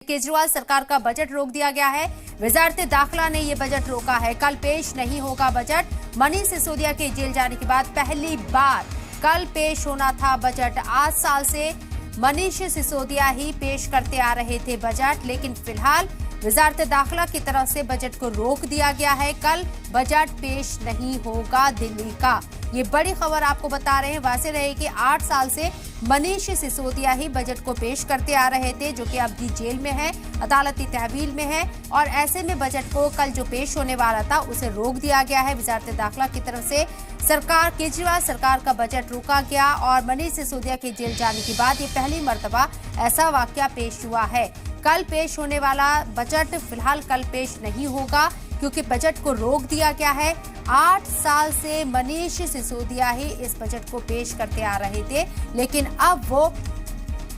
केजरीवाल सरकार का बजट रोक दिया गया है। वजारत दाखिला ने ये बजट रोका है। कल पेश नहीं होगा बजट। मनीष सिसोदिया के जेल जाने के बाद पहली बार कल पेश होना था बजट। 8 साल से मनीष सिसोदिया ही पेश करते आ रहे थे बजट, लेकिन फिलहाल वजारत दाखिला की तरफ से बजट को रोक दिया गया है। कल बजट पेश नहीं होगा दिल्ली का। ये बड़ी खबर आपको बता रहे हैं। वाज़ेह रहे कि 8 साल से मनीष सिसोदिया ही बजट को पेश करते आ रहे थे, जो कि अब भी जेल में है, अदालती तहवील में है। और ऐसे में बजट को कल जो पेश होने वाला था उसे रोक दिया गया है। वजारत दाखिला की तरफ से सरकार केजरीवाल सरकार का बजट रोका गया और मनीष सिसोदिया के जेल जाने के बाद ये पहली मर्तबा ऐसा वाकया पेश हुआ है। कल पेश होने वाला बजट फिलहाल कल पेश नहीं होगा, क्योंकि बजट को रोक दिया गया है। 8 साल से मनीष सिसोदिया ही इस बजट को पेश करते आ रहे थे, लेकिन अब वो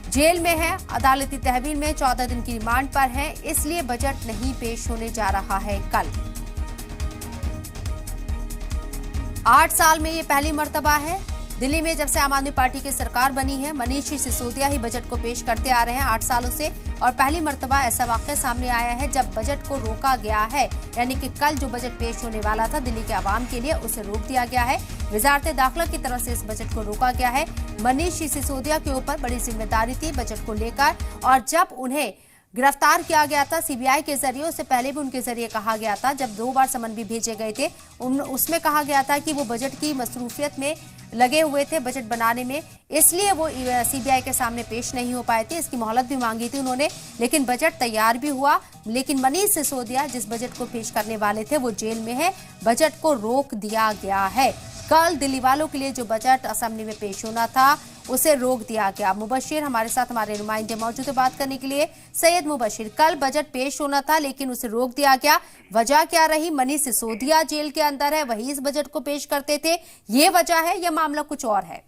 जेल में है, अदालती तहवील में 14 दिन की रिमांड पर है, इसलिए बजट नहीं पेश होने जा रहा है कल। 8 साल में ये पहली मर्तबा है दिल्ली में जब से आम आदमी पार्टी की सरकार बनी है। मनीष सिसोदिया ही बजट को पेश करते आ रहे हैं 8 सालों से, और पहली मर्तबा ऐसा वाकया सामने आया है जब बजट को रोका गया है। यानी कि कल जो बजट पेश होने वाला था दिल्ली के आवाम के लिए, उसे रोक दिया गया है। वजारत दाखिला की तरफ से इस बजट को रोका गया है। मनीष सिसोदिया के ऊपर बड़ी जिम्मेदारी थी बजट को लेकर, और जब उन्हें गिरफ्तार किया गया था सीबीआई के जरिए, उससे पहले भी उनके जरिए कहा गया था, जब 2 बार समन भी भेजे गए थे, उसमें कहा गया था कि वो बजट की मसरूफियत में लगे हुए थे, बजट बनाने में, इसलिए वो सीबीआई के सामने पेश नहीं हो पाए थे। इसकी मोहलत भी मांगी थी उन्होंने, लेकिन बजट तैयार भी हुआ। लेकिन मनीष सिसोदिया जिस बजट को पेश करने वाले थे वो जेल में है, बजट को रोक दिया गया है। कल दिल्ली वालों के लिए जो बजट असेंबली में पेश होना था उसे रोक दिया गया। मुबशिर हमारे साथ, हमारे नुमाइंदे मौजूद है बात करने के लिए। सैयद मुबशिर, कल बजट पेश होना था लेकिन उसे रोक दिया गया, वजह क्या रही? मनीष सिसोदिया जेल के अंदर है, वही इस बजट को पेश करते थे, ये वजह है या मामला कुछ और है?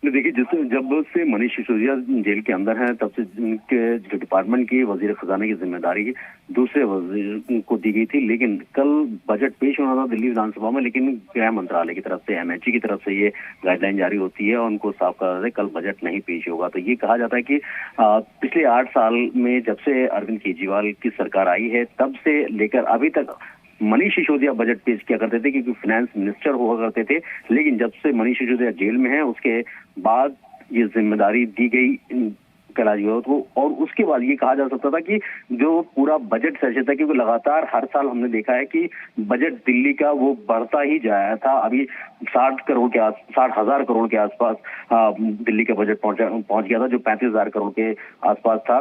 देखिए, जब से मनीष सिसोदिया जेल के अंदर हैं तब से उनके जो डिपार्टमेंट की वजीर खजाना की जिम्मेदारी दूसरे वजीर को दी गई थी। लेकिन कल बजट पेश होना था दिल्ली विधानसभा में, लेकिन गृह मंत्रालय की तरफ से, एमएचए की तरफ से ये गाइडलाइन जारी होती है और उनको साफ करा जाता है कल बजट नहीं पेश होगा। तो ये कहा जाता है कि पिछले 8 साल में जब से अरविंद केजरीवाल की सरकार आई है तब से लेकर अभी तक मनीष सिसोदिया बजट पेश किया करते थे, क्योंकि फाइनेंस मिनिस्टर हुआ करते थे। लेकिन जब से मनीष सिसोदिया जेल में है उसके बाद ये जिम्मेदारी दी गई केजरीवाल को, और उसके बाद ये कहा जा सकता था कि जो पूरा बजट सेशन था, क्योंकि लगातार हर साल हमने देखा है कि बजट दिल्ली का वो बढ़ता ही जाया था। अभी 60,000 करोड़ के आसपास दिल्ली का बजट पहुंच गया था, जो 35,000 करोड़ के आसपास था।